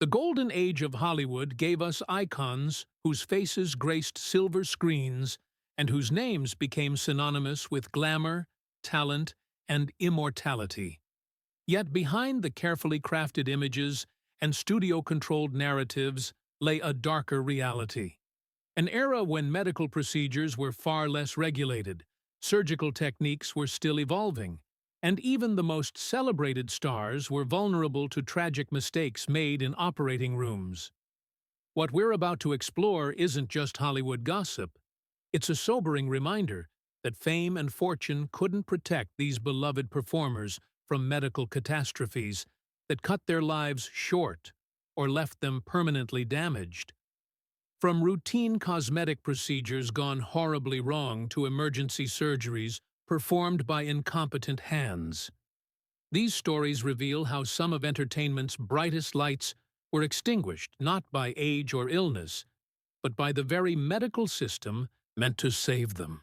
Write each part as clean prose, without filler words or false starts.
The golden age of Hollywood gave us icons whose faces graced silver screens and whose names became synonymous with glamour, talent, and immortality. Yet behind the carefully crafted images and studio-controlled narratives lay a darker reality. An era when medical procedures were far less regulated, surgical techniques were still evolving, and even the most celebrated stars were vulnerable to tragic mistakes made in operating rooms. What we're about to explore isn't just Hollywood gossip. It's a sobering reminder that fame and fortune couldn't protect these beloved performers from medical catastrophes that cut their lives short or left them permanently damaged. From routine cosmetic procedures gone horribly wrong to emergency surgeries performed by incompetent hands. These stories reveal how some of entertainment's brightest lights were extinguished not by age or illness, but by the very medical system meant to save them.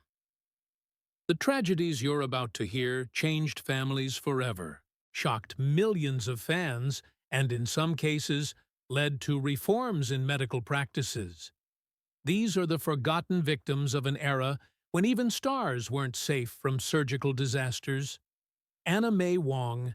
The tragedies you're about to hear changed families forever, shocked millions of fans, and in some cases, led to reforms in medical practices. These are the forgotten victims of an era when even stars weren't safe from surgical disasters. Anna May Wong.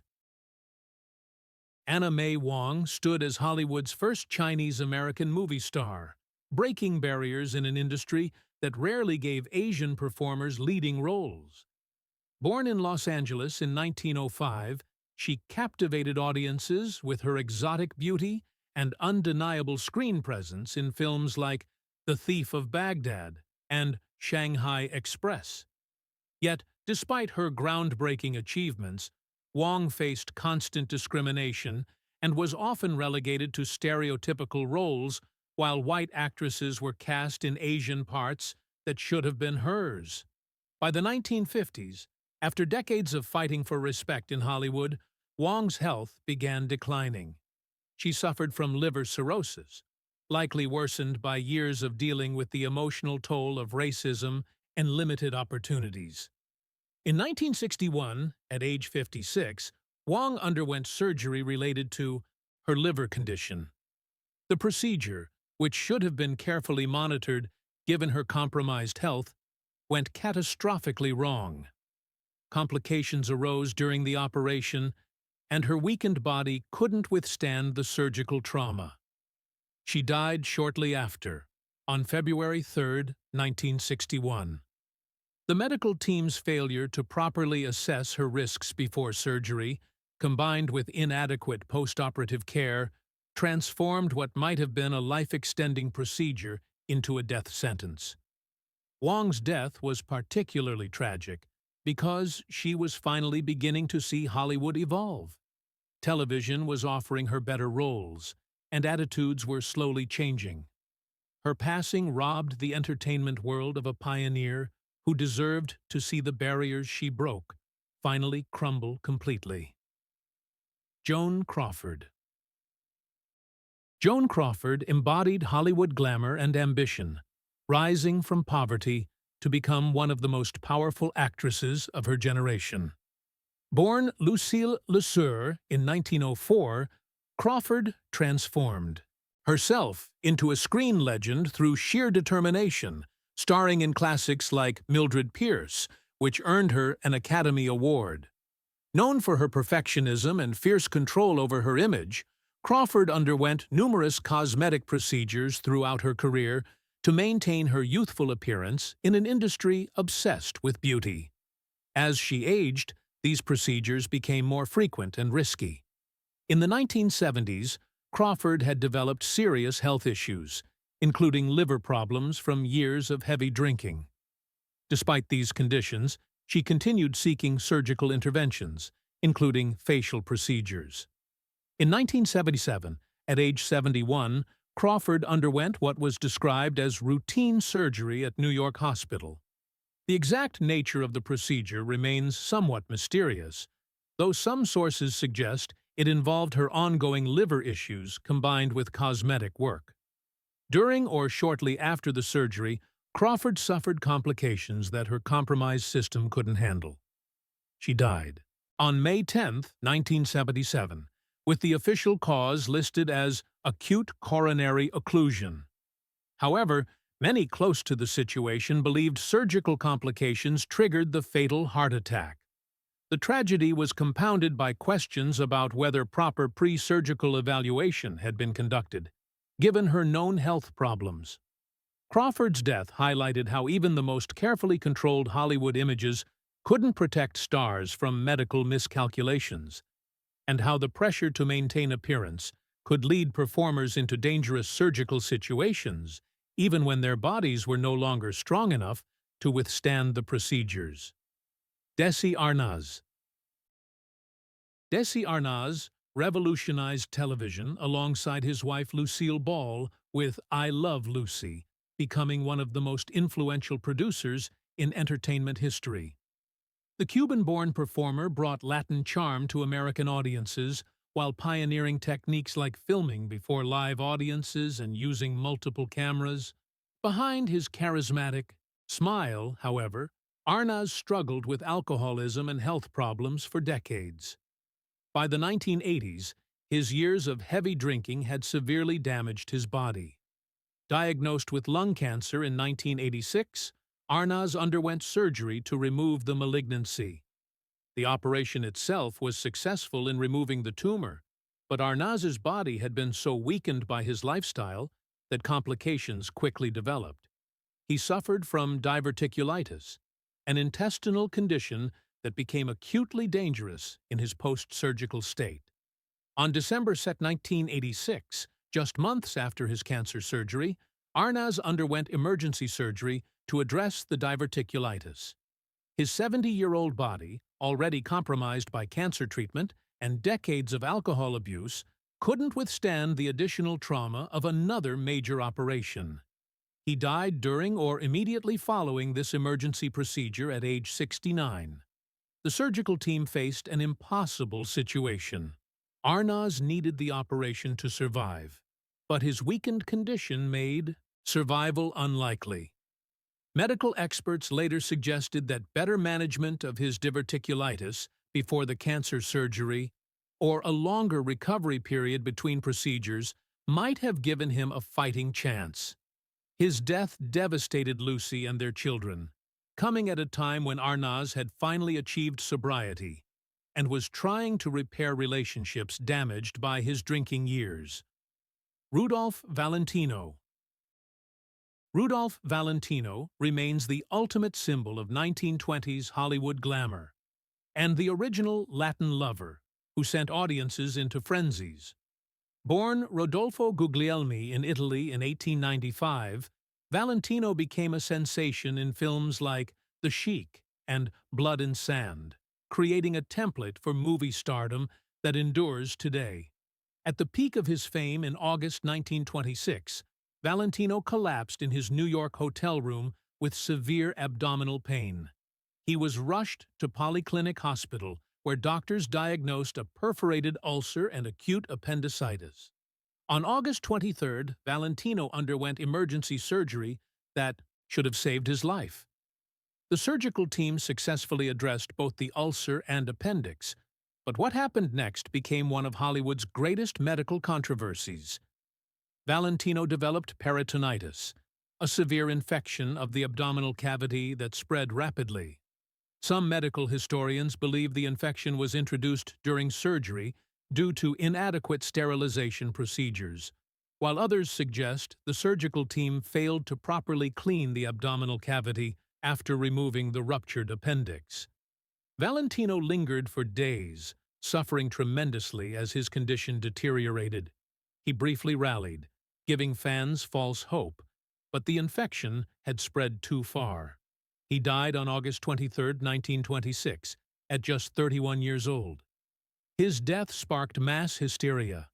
Anna May Wong stood as Hollywood's first Chinese-American movie star, breaking barriers in an industry that rarely gave Asian performers leading roles. Born in Los Angeles in 1905, she captivated audiences with her exotic beauty and undeniable screen presence in films like The Thief of Baghdad and Shanghai Express. Yet, despite her groundbreaking achievements, Wong faced constant discrimination and was often relegated to stereotypical roles while white actresses were cast in Asian parts that should have been hers. By the 1950s, after decades of fighting for respect in Hollywood, Wong's health began declining. She suffered from liver cirrhosis, likely worsened by years of dealing with the emotional toll of racism and limited opportunities. In 1961, at age 56, Wong underwent surgery related to her liver condition. The procedure, which should have been carefully monitored given her compromised health, went catastrophically wrong. Complications arose during the operation, and her weakened body couldn't withstand the surgical trauma. She died shortly after, on February 3, 1961. The medical team's failure to properly assess her risks before surgery, combined with inadequate post-operative care, transformed what might have been a life-extending procedure into a death sentence. Wong's death was particularly tragic because she was finally beginning to see Hollywood evolve. Television was offering her better roles, and attitudes were slowly changing. Her passing robbed the entertainment world of a pioneer who deserved to see the barriers she broke finally crumble completely. Joan Crawford. Joan Crawford embodied Hollywood glamour and ambition, rising from poverty to become one of the most powerful actresses of her generation. Born Lucille Lesueur in 1904, Crawford transformed herself into a screen legend through sheer determination, starring in classics like Mildred Pierce, which earned her an Academy Award. Known for her perfectionism and fierce control over her image, Crawford underwent numerous cosmetic procedures throughout her career to maintain her youthful appearance in an industry obsessed with beauty. As she aged, these procedures became more frequent and risky. In the 1970s, Crawford had developed serious health issues, including liver problems from years of heavy drinking. Despite these conditions, she continued seeking surgical interventions, including facial procedures. In 1977, at age 71, Crawford underwent what was described as routine surgery at New York Hospital. The exact nature of the procedure remains somewhat mysterious, though some sources suggest it involved her ongoing liver issues combined with cosmetic work. During or shortly after the surgery, Crawford suffered complications that her compromised system couldn't handle. She died on May 10, 1977, with the official cause listed as acute coronary occlusion. However, many close to the situation believed surgical complications triggered the fatal heart attack. The tragedy was compounded by questions about whether proper pre-surgical evaluation had been conducted, given her known health problems. Crawford's death highlighted how even the most carefully controlled Hollywood images couldn't protect stars from medical miscalculations, and how the pressure to maintain appearance could lead performers into dangerous surgical situations, even when their bodies were no longer strong enough to withstand the procedures. Desi Arnaz. Desi Arnaz revolutionized television alongside his wife Lucille Ball with I Love Lucy, becoming one of the most influential producers in entertainment history. The Cuban-born performer brought Latin charm to American audiences while pioneering techniques like filming before live audiences and using multiple cameras. Behind his charismatic smile, however, Arnaz struggled with alcoholism and health problems for decades. By the 1980s, his years of heavy drinking had severely damaged his body. Diagnosed with lung cancer in 1986, Arnaz underwent surgery to remove the malignancy. The operation itself was successful in removing the tumor, but Arnaz's body had been so weakened by his lifestyle that complications quickly developed. He suffered from diverticulitis, an intestinal condition that became acutely dangerous in his post-surgical state. On December 2, 1986, just months after his cancer surgery, Arnaz underwent emergency surgery to address the diverticulitis. His 70-year-old body, already compromised by cancer treatment and decades of alcohol abuse, couldn't withstand the additional trauma of another major operation. He died during or immediately following this emergency procedure at age 69. The surgical team faced an impossible situation. Arnaz needed the operation to survive, but his weakened condition made survival unlikely. Medical experts later suggested that better management of his diverticulitis before the cancer surgery or a longer recovery period between procedures might have given him a fighting chance. His death devastated Lucy and their children, coming at a time when Arnaz had finally achieved sobriety and was trying to repair relationships damaged by his drinking years. Rudolph Valentino. Rudolph Valentino remains the ultimate symbol of 1920s Hollywood glamour, and the original Latin lover who sent audiences into frenzies. Born Rodolfo Guglielmi in Italy in 1895, Valentino became a sensation in films like The Sheik and Blood and Sand, creating a template for movie stardom that endures today. At the peak of his fame in August 1926, Valentino collapsed in his New York hotel room with severe abdominal pain. He was rushed to Polyclinic Hospital, where doctors diagnosed a perforated ulcer and acute appendicitis. On August 23rd, Valentino underwent emergency surgery that should have saved his life. The surgical team successfully addressed both the ulcer and appendix, but what happened next became one of Hollywood's greatest medical controversies. Valentino developed peritonitis, a severe infection of the abdominal cavity that spread rapidly. Some medical historians believe the infection was introduced during surgery due to inadequate sterilization procedures, while others suggest the surgical team failed to properly clean the abdominal cavity after removing the ruptured appendix. Valentino lingered for days, suffering tremendously as his condition deteriorated. He briefly rallied, giving fans false hope, but the infection had spread too far. He died on August 23, 1926, at just 31 years old. His death sparked mass hysteria.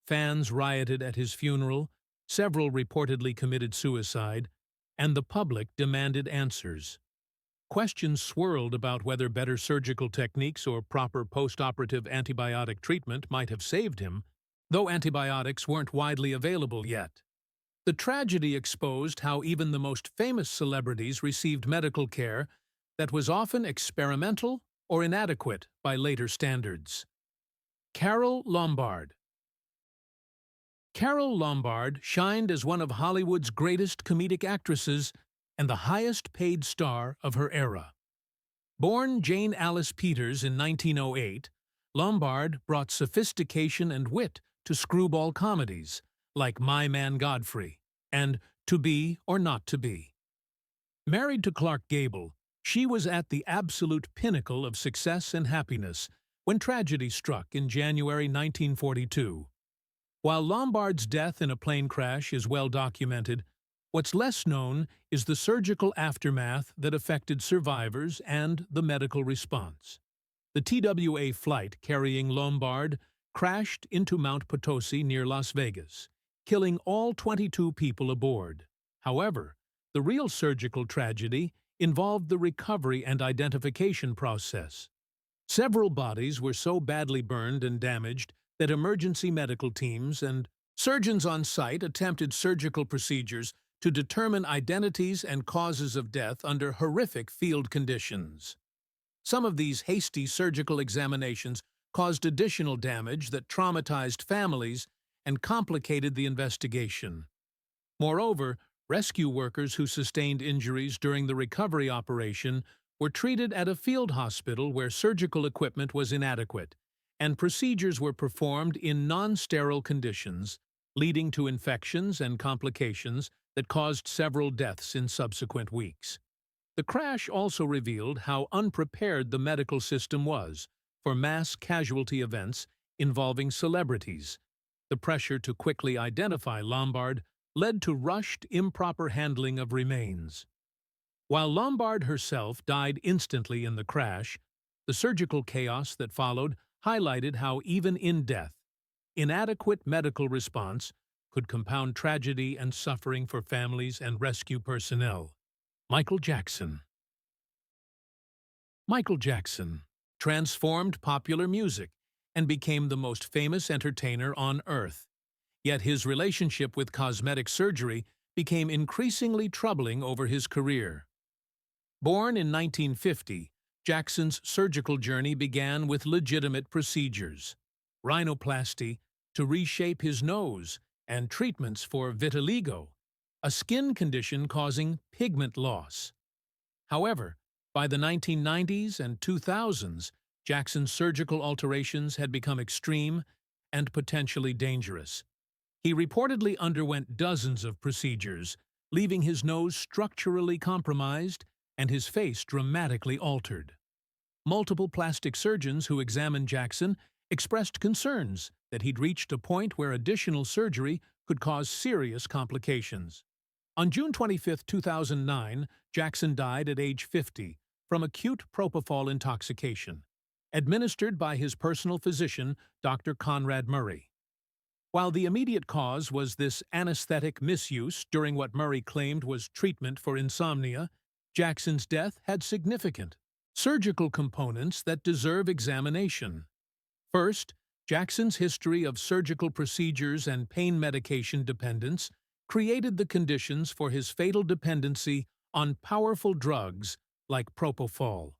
Fans rioted at his funeral, several reportedly committed suicide, and the public demanded answers. Questions swirled about whether better surgical techniques or proper post-operative antibiotic treatment might have saved him, though antibiotics weren't widely available yet. The tragedy exposed how even the most famous celebrities received medical care that was often experimental or inadequate by later standards. Carole Lombard. Carole Lombard shined as one of Hollywood's greatest comedic actresses and the highest-paid star of her era. Born Jane Alice Peters in 1908, Lombard brought sophistication and wit to screwball comedies like My Man Godfrey and To Be or Not to Be. Married to Clark Gable, she was at the absolute pinnacle of success and happiness when tragedy struck in January 1942. While Lombard's death in a plane crash is well documented, what's less known is the surgical aftermath that affected survivors and the medical response. The TWA flight carrying Lombard crashed into Mount Potosi near Las Vegas, killing all 22 people aboard. However, the real surgical tragedy involved the recovery and identification process. Several bodies were so badly burned and damaged that emergency medical teams and surgeons on site attempted surgical procedures to determine identities and causes of death under horrific field conditions. Some of these hasty surgical examinations caused additional damage that traumatized families and complicated the investigation. Moreover, rescue workers who sustained injuries during the recovery operation were treated at a field hospital where surgical equipment was inadequate, and procedures were performed in non-sterile conditions, leading to infections and complications that caused several deaths in subsequent weeks. The crash also revealed how unprepared the medical system was for mass casualty events involving celebrities. The pressure to quickly identify Lombard led to rushed, improper handling of remains. While Lombard herself died instantly in the crash, the surgical chaos that followed highlighted how even in death, inadequate medical response could compound tragedy and suffering for families and rescue personnel. Michael Jackson. Michael Jackson transformed popular music and became the most famous entertainer on Earth. Yet his relationship with cosmetic surgery became increasingly troubling over his career. Born in 1950, Jackson's surgical journey began with legitimate procedures, rhinoplasty to reshape his nose, and treatments for vitiligo, a skin condition causing pigment loss. However, by the 1990s and 2000s, Jackson's surgical alterations had become extreme and potentially dangerous. He reportedly underwent dozens of procedures, leaving his nose structurally compromised and his face dramatically altered. Multiple plastic surgeons who examined Jackson expressed concerns that he'd reached a point where additional surgery could cause serious complications. On June 25, 2009, Jackson died at age 50 from acute propofol intoxication, administered by his personal physician, Dr. Conrad Murray. While the immediate cause was this anesthetic misuse during what Murray claimed was treatment for insomnia, Jackson's death had significant surgical components that deserve examination. First, Jackson's history of surgical procedures and pain medication dependence created the conditions for his fatal dependency on powerful drugs like propofol.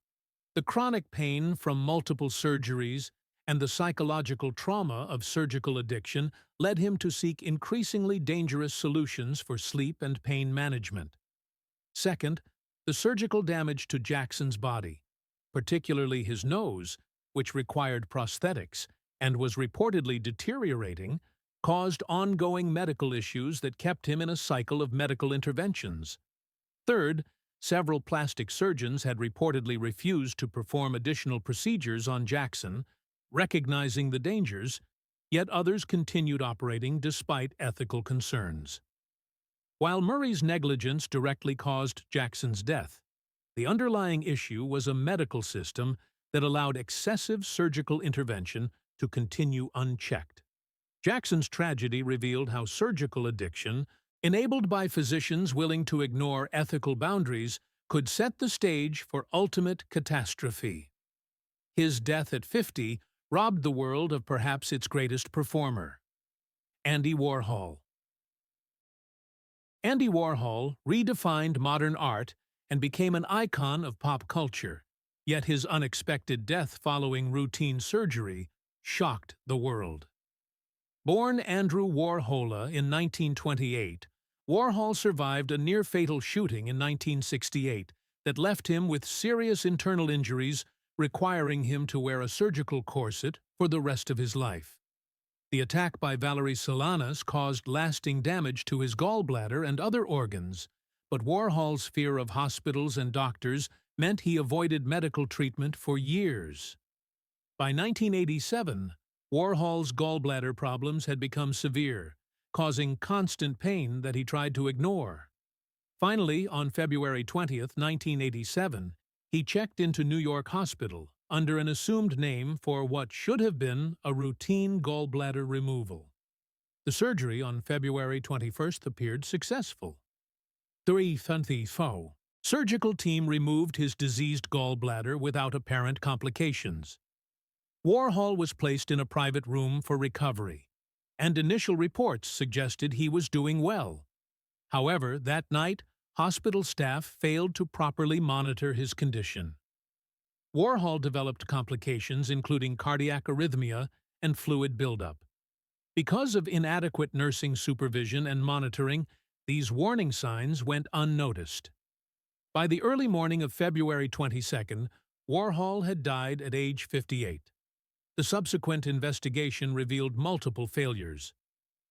The chronic pain from multiple surgeries and the psychological trauma of surgical addiction led him to seek increasingly dangerous solutions for sleep and pain management. Second, the surgical damage to Jackson's body, particularly his nose, which required prosthetics and was reportedly deteriorating, caused ongoing medical issues that kept him in a cycle of medical interventions. Third, several plastic surgeons had reportedly refused to perform additional procedures on Jackson, recognizing the dangers, yet others continued operating despite ethical concerns. While Murray's negligence directly caused Jackson's death, the underlying issue was a medical system that allowed excessive surgical intervention to continue unchecked. Jackson's tragedy revealed how surgical addiction, enabled by physicians willing to ignore ethical boundaries, could set the stage for ultimate catastrophe. His death at 50 robbed the world of perhaps its greatest performer. Andy Warhol. Andy Warhol redefined modern art and became an icon of pop culture, yet his unexpected death following routine surgery shocked the world. Born Andrew Warhol in 1928, Warhol survived a near-fatal shooting in 1968 that left him with serious internal injuries, requiring him to wear a surgical corset for the rest of his life. The attack by Valerie Solanas caused lasting damage to his gallbladder and other organs, but Warhol's fear of hospitals and doctors meant he avoided medical treatment for years. By 1987, Warhol's gallbladder problems had become severe, causing constant pain that he tried to ignore. Finally, on February 20, 1987, he checked into New York Hospital under an assumed name for what should have been a routine gallbladder removal. The surgery on February 21st appeared successful. 3:24. Surgical team removed his diseased gallbladder without apparent complications. Warhol was placed in a private room for recovery, and initial reports suggested he was doing well. However, that night, hospital staff failed to properly monitor his condition. Warhol developed complications including cardiac arrhythmia and fluid buildup. Because of inadequate nursing supervision and monitoring, these warning signs went unnoticed. By the early morning of February 22nd, Warhol had died at age 58. The subsequent investigation revealed multiple failures.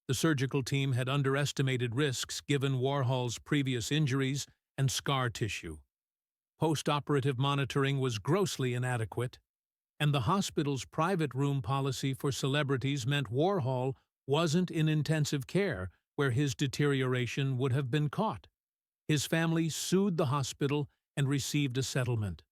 The surgical team had underestimated risks given Warhol's previous injuries and scar tissue. Post-operative monitoring was grossly inadequate, and the hospital's private room policy for celebrities meant Warhol wasn't in intensive care where his deterioration would have been caught. His family sued the hospital and received a settlement.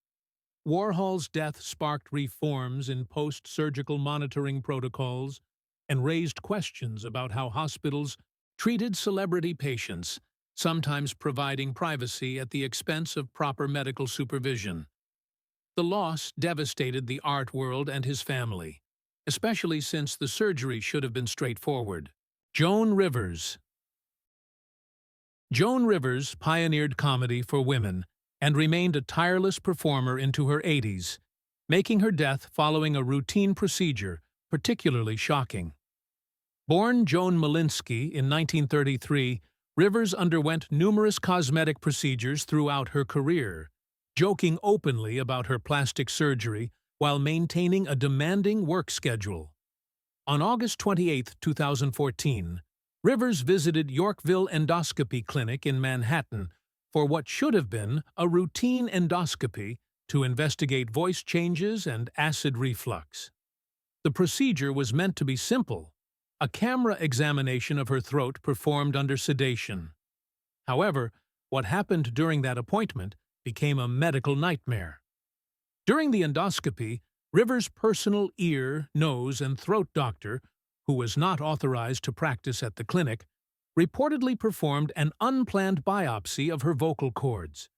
Warhol's death sparked reforms in post-surgical monitoring protocols and raised questions about how hospitals treated celebrity patients, sometimes providing privacy at the expense of proper medical supervision. The loss devastated the art world and his family, especially since the surgery should have been straightforward. Joan Rivers. Joan Rivers pioneered comedy for women and remained a tireless performer into her 80s, making her death following a routine procedure particularly shocking. Born Joan Malinsky in 1933, Rivers underwent numerous cosmetic procedures throughout her career, joking openly about her plastic surgery while maintaining a demanding work schedule. On August 28, 2014, Rivers visited Yorkville Endoscopy Clinic in Manhattan for what should have been a routine endoscopy to investigate voice changes and acid reflux. The procedure was meant to be simple, a camera examination of her throat performed under sedation. However, what happened during that appointment became a medical nightmare. During the endoscopy, Rivers' personal ear, nose, and throat doctor, who was not authorized to practice at the clinic, reportedly performed an unplanned biopsy of her vocal cords.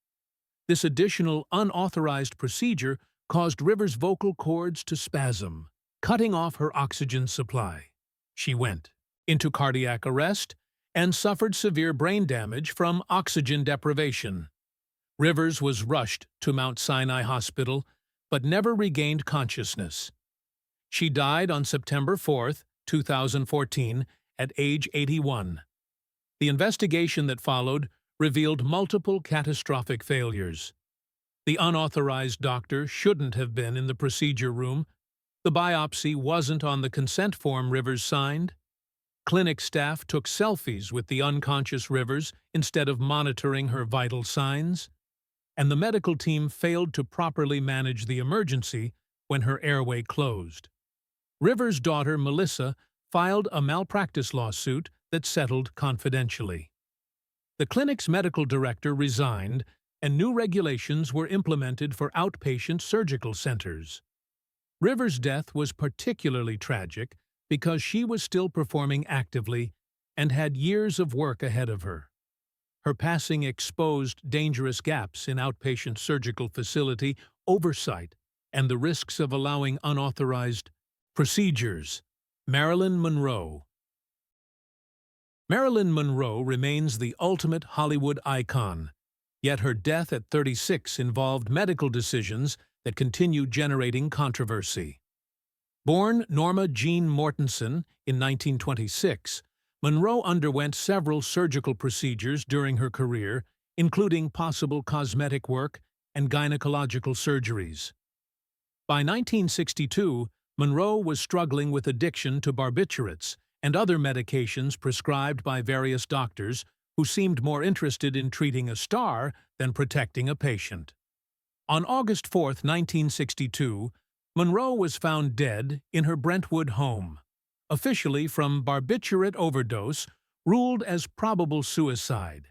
This additional unauthorized procedure caused Rivers' vocal cords to spasm, cutting off her oxygen supply. She went into cardiac arrest and suffered severe brain damage from oxygen deprivation. Rivers was rushed to Mount Sinai Hospital, but never regained consciousness. She died on September 4, 2014, at age 81. The investigation that followed revealed multiple catastrophic failures. The unauthorized doctor shouldn't have been in the procedure room. The biopsy wasn't on the consent form Rivers signed. Clinic staff took selfies with the unconscious Rivers instead of monitoring her vital signs. And the medical team failed to properly manage the emergency when her airway closed. Rivers' daughter, Melissa, filed a malpractice lawsuit that settled confidentially. The clinic's medical director resigned, and new regulations were implemented for outpatient surgical centers. Rivers' death was particularly tragic because she was still performing actively and had years of work ahead of her. Her passing exposed dangerous gaps in outpatient surgical facility oversight and the risks of allowing unauthorized procedures. Marilyn Monroe. Marilyn Monroe remains the ultimate Hollywood icon, yet her death at 36 involved medical decisions that continue generating controversy. Born Norma Jean Mortensen in 1926, Monroe underwent several surgical procedures during her career, including possible cosmetic work and gynecological surgeries. By 1962, Monroe was struggling with addiction to barbiturates and other medications prescribed by various doctors who seemed more interested in treating a star than protecting a patient. On August 4, 1962, Monroe was found dead in her Brentwood home, officially from barbiturate overdose, ruled as probable suicide.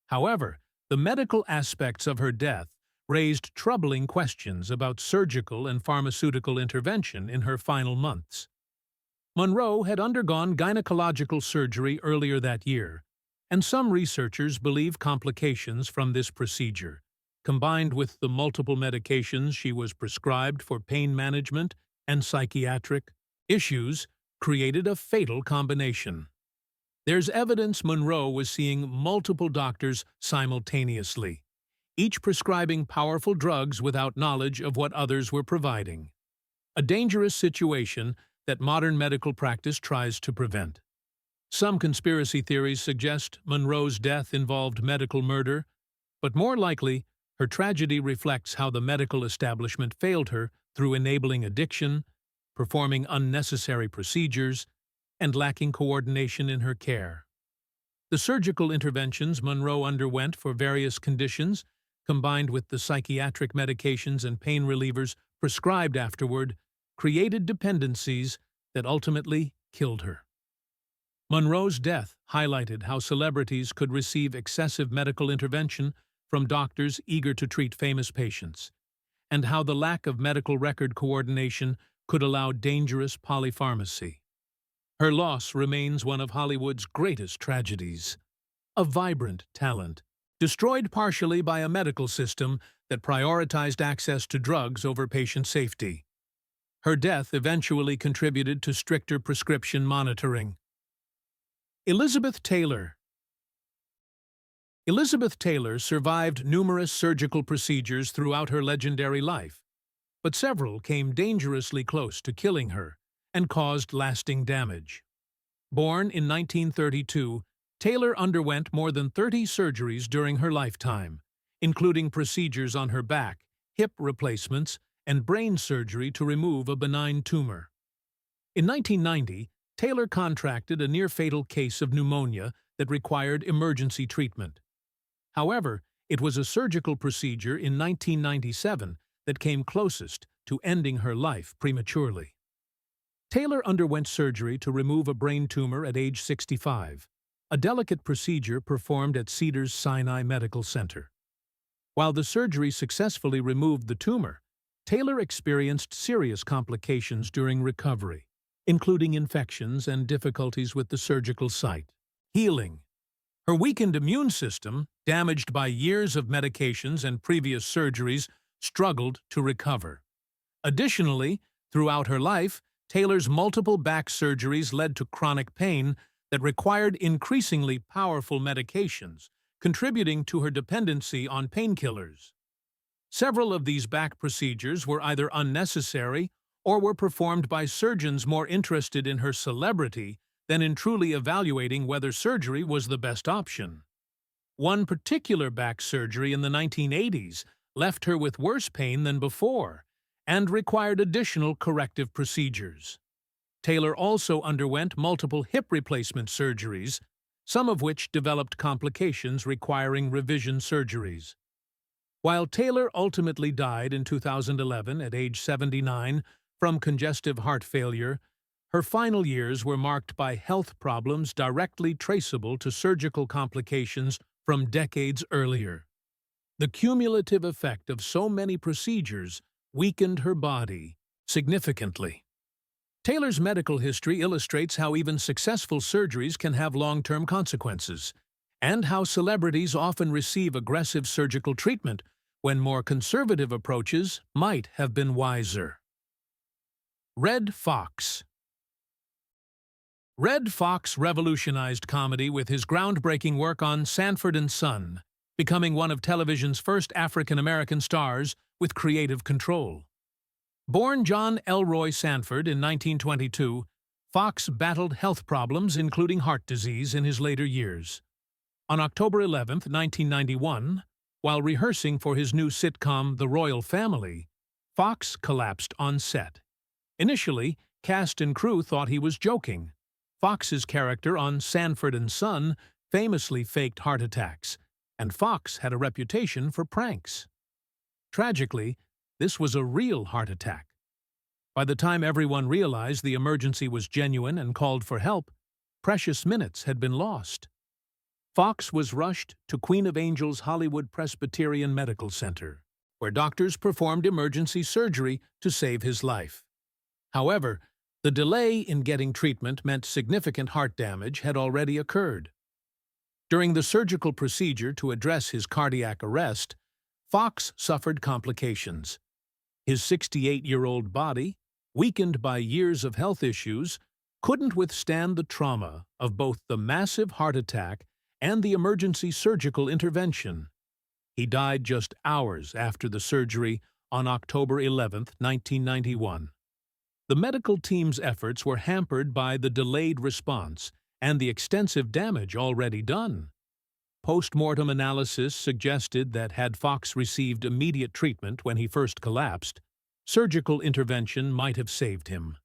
However, the medical aspects of her death raised troubling questions about surgical and pharmaceutical intervention in her final months. Monroe had undergone gynecological surgery earlier that year, and some researchers believe complications from this procedure, combined with the multiple medications she was prescribed for pain management and psychiatric issues, created a fatal combination. There's evidence Monroe was seeing multiple doctors simultaneously, each prescribing powerful drugs without knowledge of what others were providing. A dangerous situation that modern medical practice tries to prevent. Some conspiracy theories suggest Monroe's death involved medical murder, but more likely, her tragedy reflects how the medical establishment failed her through enabling addiction, performing unnecessary procedures, and lacking coordination in her care. The surgical interventions Monroe underwent for various conditions, combined with the psychiatric medications and pain relievers prescribed afterward, created dependencies that ultimately killed her. Monroe's death highlighted how celebrities could receive excessive medical intervention from doctors eager to treat famous patients, and how the lack of medical record coordination could allow dangerous polypharmacy. Her loss remains one of Hollywood's greatest tragedies. A vibrant talent, destroyed partially by a medical system that prioritized access to drugs over patient safety. Her death eventually contributed to stricter prescription monitoring. Elizabeth Taylor. Elizabeth Taylor survived numerous surgical procedures throughout her legendary life, but several came dangerously close to killing her and caused lasting damage. Born in 1932, Taylor underwent more than 30 surgeries during her lifetime, including procedures on her back, hip replacements, and brain surgery to remove a benign tumor. In 1990, Taylor contracted a near-fatal case of pneumonia that required emergency treatment. However, it was a surgical procedure in 1997 that came closest to ending her life prematurely. Taylor underwent surgery to remove a brain tumor at age 65, a delicate procedure performed at Cedars-Sinai Medical Center. While the surgery successfully removed the tumor, Taylor experienced serious complications during recovery, including infections and difficulties with the surgical site. Healing. Her weakened immune system, damaged by years of medications and previous surgeries, struggled to recover. Additionally, throughout her life, Taylor's multiple back surgeries led to chronic pain that required increasingly powerful medications, contributing to her dependency on painkillers. Several of these back procedures were either unnecessary or were performed by surgeons more interested in her celebrity than in truly evaluating whether surgery was the best option. One particular back surgery in the 1980s left her with worse pain than before and required additional corrective procedures. Taylor also underwent multiple hip replacement surgeries, some of which developed complications requiring revision surgeries. While Taylor ultimately died in 2011 at age 79 from congestive heart failure, her final years were marked by health problems directly traceable to surgical complications from decades earlier. The cumulative effect of so many procedures weakened her body significantly. Taylor's medical history illustrates how even successful surgeries can have long-term consequences, and how celebrities often receive aggressive surgical treatment when more conservative approaches might have been wiser. Red Fox. Red Fox revolutionized comedy with his groundbreaking work on Sanford and Son, becoming one of television's first African-American stars with creative control. Born John Elroy Sanford in 1922, Fox battled health problems including heart disease in his later years. On October 11, 1991, while rehearsing for his new sitcom The Royal Family, Fox collapsed on set. Initially, cast and crew thought he was joking. Fox's character on Sanford and Son famously faked heart attacks, and Fox had a reputation for pranks. Tragically, this was a real heart attack. By the time everyone realized the emergency was genuine and called for help, precious minutes had been lost. Fox was rushed to Queen of Angels Hollywood Presbyterian Medical Center, where doctors performed emergency surgery to save his life. However, the delay in getting treatment meant significant heart damage had already occurred. During the surgical procedure to address his cardiac arrest, Fox suffered complications. His 68-year-old body, weakened by years of health issues, couldn't withstand the trauma of both the massive heart attack and the emergency surgical intervention. He died just hours after the surgery on October 11, 1991. The medical team's efforts were hampered by the delayed response and the extensive damage already done. Post-mortem analysis suggested that had Fox received immediate treatment when he first collapsed, surgical intervention might have saved him.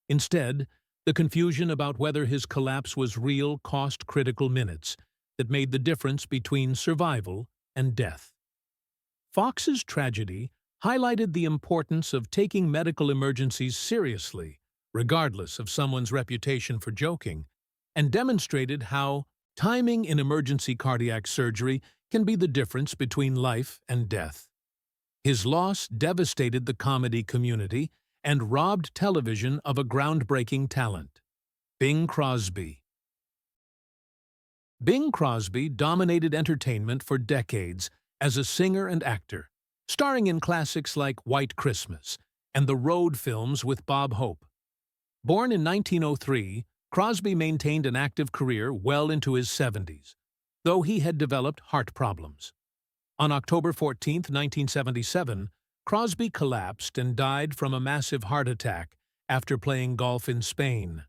Instead, the confusion about whether his collapse was real cost critical minutes that made the difference between survival and death. Fox's tragedy highlighted the importance of taking medical emergencies seriously, regardless of someone's reputation for joking, and demonstrated how timing in emergency cardiac surgery can be the difference between life and death. His loss devastated the comedy community and robbed television of a groundbreaking talent, Bing Crosby. Bing Crosby dominated entertainment for decades as a singer and actor, starring in classics like White Christmas and the Road films with Bob Hope. Born in 1903, Crosby maintained an active career well into his 70s, though he had developed heart problems. On October 14, 1977, Crosby collapsed and died from a massive heart attack after playing golf in Spain.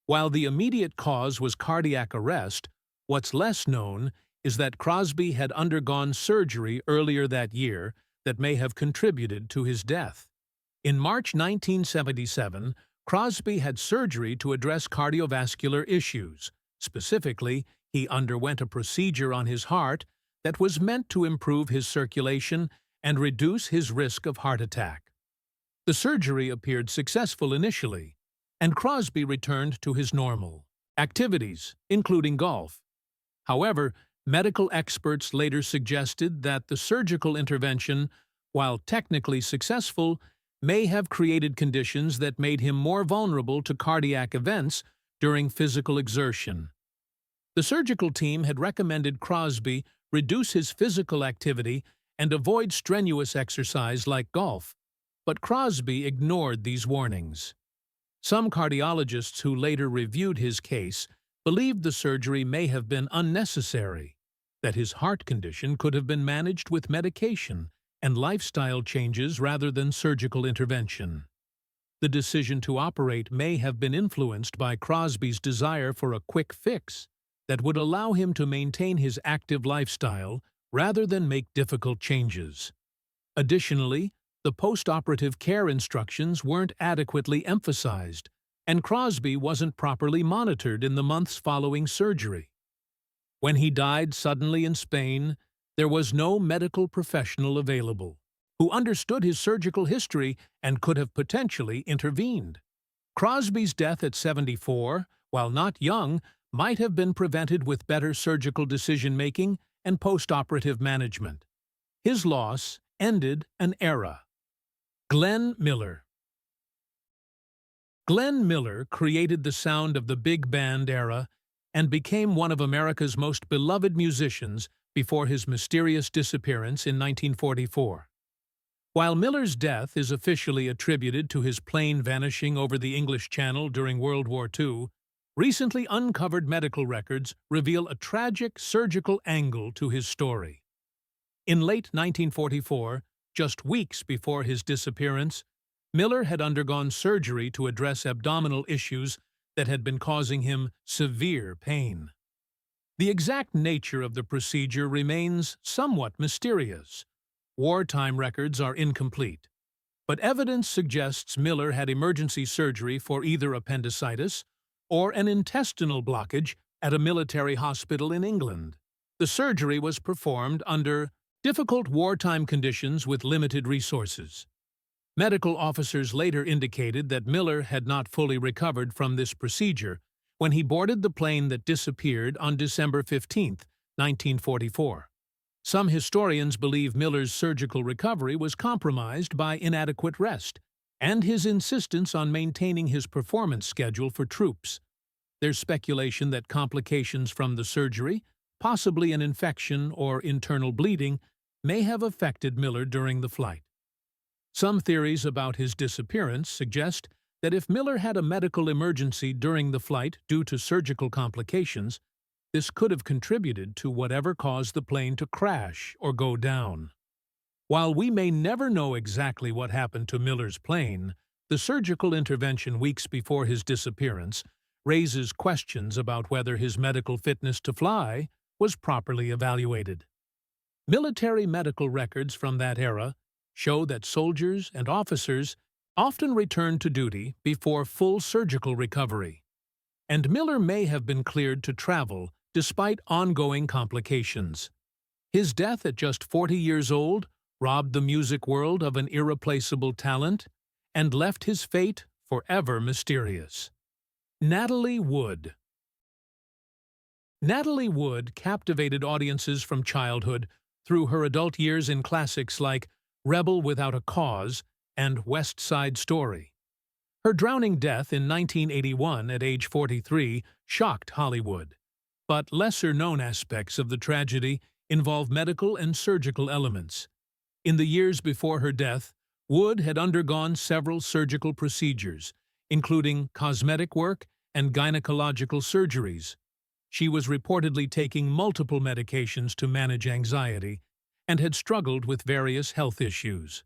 While the immediate cause was cardiac arrest, what's less known is that Crosby had undergone surgery earlier that year that may have contributed to his death. In March 1977, Crosby had surgery to address cardiovascular issues. Specifically, he underwent a procedure on his heart that was meant to improve his circulation and reduce his risk of heart attack. The surgery appeared successful initially, and Crosby returned to his normal activities, including golf. However, medical experts later suggested that the surgical intervention, while technically successful, may have created conditions that made him more vulnerable to cardiac events during physical exertion. The surgical team had recommended Crosby reduce his physical activity and avoid strenuous exercise like golf, but Crosby ignored these warnings. Some cardiologists who later reviewed his case believed the surgery may have been unnecessary, that his heart condition could have been managed with medication and lifestyle changes rather than surgical intervention. The decision to operate may have been influenced by Crosby's desire for a quick fix that would allow him to maintain his active lifestyle rather than make difficult changes. Additionally, the post-operative care instructions weren't adequately emphasized, and Crosby wasn't properly monitored in the months following surgery. When he died suddenly in Spain, there was no medical professional available who understood his surgical history and could have potentially intervened. Crosby's death at 74, while not young, might have been prevented with better surgical decision-making and post-operative management. His loss ended an era. Glenn Miller. Glenn Miller created the sound of the big band era and became one of America's most beloved musicians before his mysterious disappearance in 1944. While Miller's death is officially attributed to his plane vanishing over the English Channel during World War II, recently uncovered medical records reveal a tragic surgical angle to his story. In late 1944, just weeks before his disappearance, Miller had undergone surgery to address abdominal issues that had been causing him severe pain. The exact nature of the procedure remains somewhat mysterious. Wartime records are incomplete, but evidence suggests Miller had emergency surgery for either appendicitis or an intestinal blockage at a military hospital in England. The surgery was performed under difficult wartime conditions with limited resources. Medical officers later indicated that Miller had not fully recovered from this procedure when he boarded the plane that disappeared on December 15, 1944. Some historians believe Miller's surgical recovery was compromised by inadequate rest and his insistence on maintaining his performance schedule for troops. There's speculation that complications from the surgery, possibly an infection or internal bleeding, may have affected Miller during the flight. Some theories about his disappearance suggest that if Miller had a medical emergency during the flight due to surgical complications, this could have contributed to whatever caused the plane to crash or go down. While we may never know exactly what happened to Miller's plane, the surgical intervention weeks before his disappearance raises questions about whether his medical fitness to fly was properly evaluated. Military medical records from that era show that soldiers and officers often returned to duty before full surgical recovery, and Miller may have been cleared to travel despite ongoing complications. His death at just 40 years old robbed the music world of an irreplaceable talent and left his fate forever mysterious. Natalie Wood. Natalie Wood captivated audiences from childhood through her adult years in classics like Rebel Without a Cause and West Side Story. Her drowning death in 1981 at age 43 shocked Hollywood, but lesser-known aspects of the tragedy involve medical and surgical elements. In the years before her death, Wood had undergone several surgical procedures, including cosmetic work and gynecological surgeries. She was reportedly taking multiple medications to manage anxiety and had struggled with various health issues.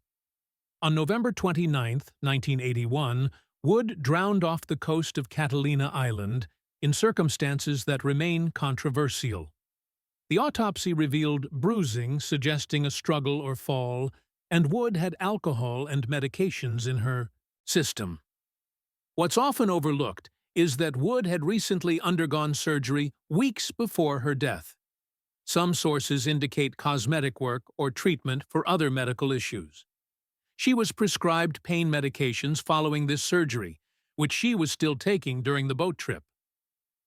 On November 29, 1981, Wood drowned off the coast of Catalina Island in circumstances that remain controversial. The autopsy revealed bruising suggesting a struggle or fall, and Wood had alcohol and medications in her system. What's often overlooked is that Wood had recently undergone surgery weeks before her death. Some sources indicate cosmetic work or treatment for other medical issues. She was prescribed pain medications following this surgery, which she was still taking during the boat trip.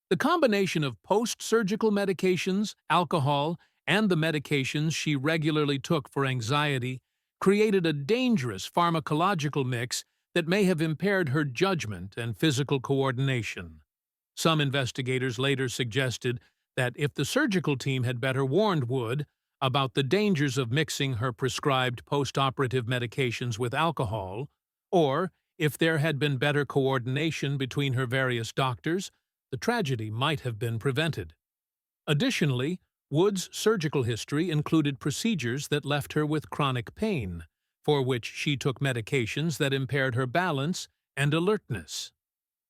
The combination of post-surgical medications, alcohol, and the medications she regularly took for anxiety created a dangerous pharmacological mix that may have impaired her judgment and physical coordination. Some investigators later suggested that if the surgical team had better warned Wood about the dangers of mixing her prescribed post-operative medications with alcohol, or if there had been better coordination between her various doctors, the tragedy might have been prevented. Additionally, Wood's surgical history included procedures that left her with chronic pain, for which she took medications that impaired her balance and alertness.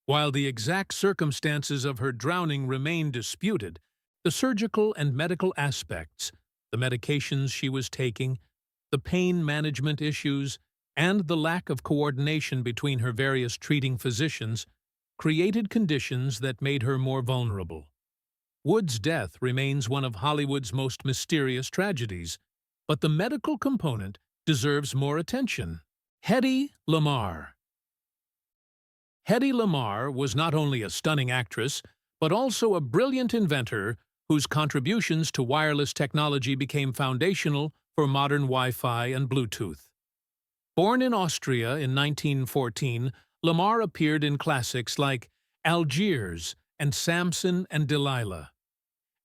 While the exact circumstances of her drowning remain disputed, the surgical and medical aspects, the medications she was taking, the pain management issues, and the lack of coordination between her various treating physicians created conditions that made her more vulnerable. Wood's death remains one of Hollywood's most mysterious tragedies, but the medical component deserves more attention. Hedy Lamarr. Hedy Lamarr was not only a stunning actress, but also a brilliant inventor whose contributions to wireless technology became foundational for modern Wi-Fi and Bluetooth. Born in Austria in 1914, Lamarr appeared in classics like Algiers and Samson and Delilah.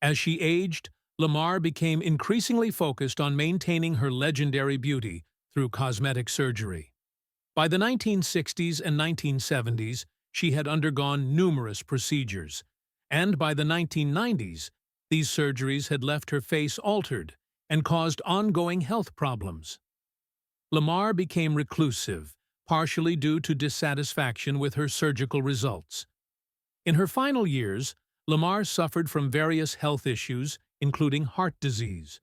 As she aged, Lamarr became increasingly focused on maintaining her legendary beauty through cosmetic surgery. By the 1960s and 1970s, she had undergone numerous procedures, and by the 1990s, these surgeries had left her face altered and caused ongoing health problems. Lamarr became reclusive, partially due to dissatisfaction with her surgical results. In her final years, Lamar suffered from various health issues, including heart disease.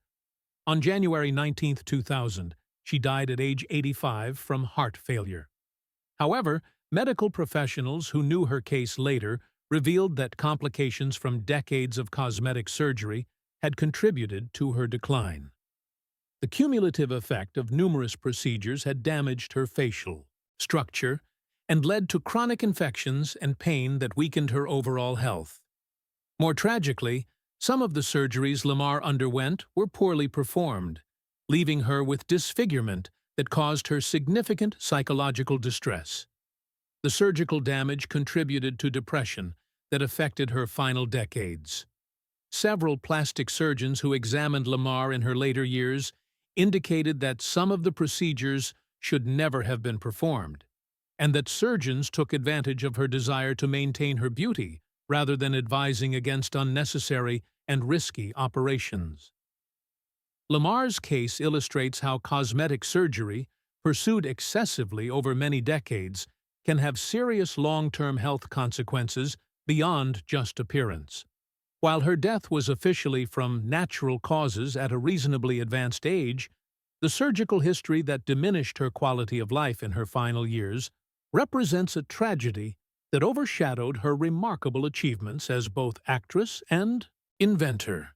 On January 19, 2000, she died at age 85 from heart failure. However, medical professionals who knew her case later revealed that complications from decades of cosmetic surgery had contributed to her decline. The cumulative effect of numerous procedures had damaged her facial structure and led to chronic infections and pain that weakened her overall health. More tragically, some of the surgeries Lamar underwent were poorly performed, leaving her with disfigurement that caused her significant psychological distress. The surgical damage contributed to depression that affected her final decades. Several plastic surgeons who examined Lamar in her later years indicated that some of the procedures should never have been performed, and that surgeons took advantage of her desire to maintain her beauty rather than advising against unnecessary and risky operations. Lamar's case illustrates how cosmetic surgery, pursued excessively over many decades, can have serious long-term health consequences beyond just appearance. While her death was officially from natural causes at a reasonably advanced age, the surgical history that diminished her quality of life in her final years represents a tragedy that overshadowed her remarkable achievements as both actress and inventor.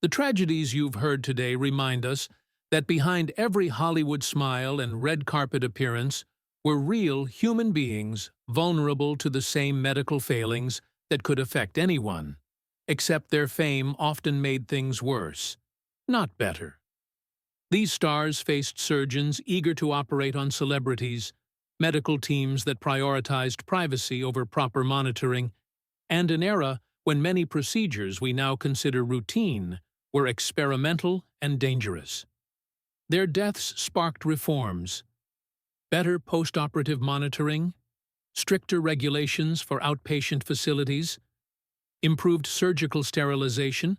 The tragedies you've heard today remind us that behind every Hollywood smile and red carpet appearance were real human beings vulnerable to the same medical failings that could affect anyone, except their fame often made things worse, not better. These stars faced surgeons eager to operate on celebrities, medical teams that prioritized privacy over proper monitoring, and an era when many procedures we now consider routine were experimental and dangerous. Their deaths sparked reforms: better post-operative monitoring, stricter regulations for outpatient facilities, improved surgical sterilization,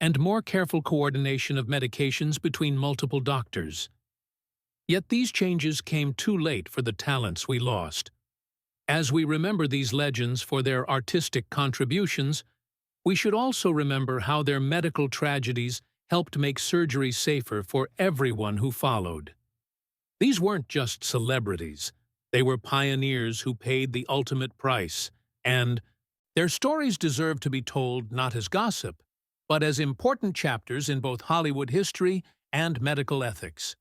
and more careful coordination of medications between multiple doctors. Yet these changes came too late for the talents we lost. As we remember these legends for their artistic contributions, we should also remember how their medical tragedies helped make surgery safer for everyone who followed. These weren't just celebrities. They were pioneers who paid the ultimate price, and their stories deserve to be told not as gossip, but as important chapters in both Hollywood history and medical ethics.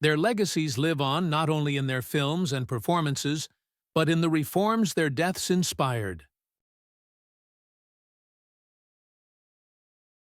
Their legacies live on not only in their films and performances, but in the reforms their deaths inspired.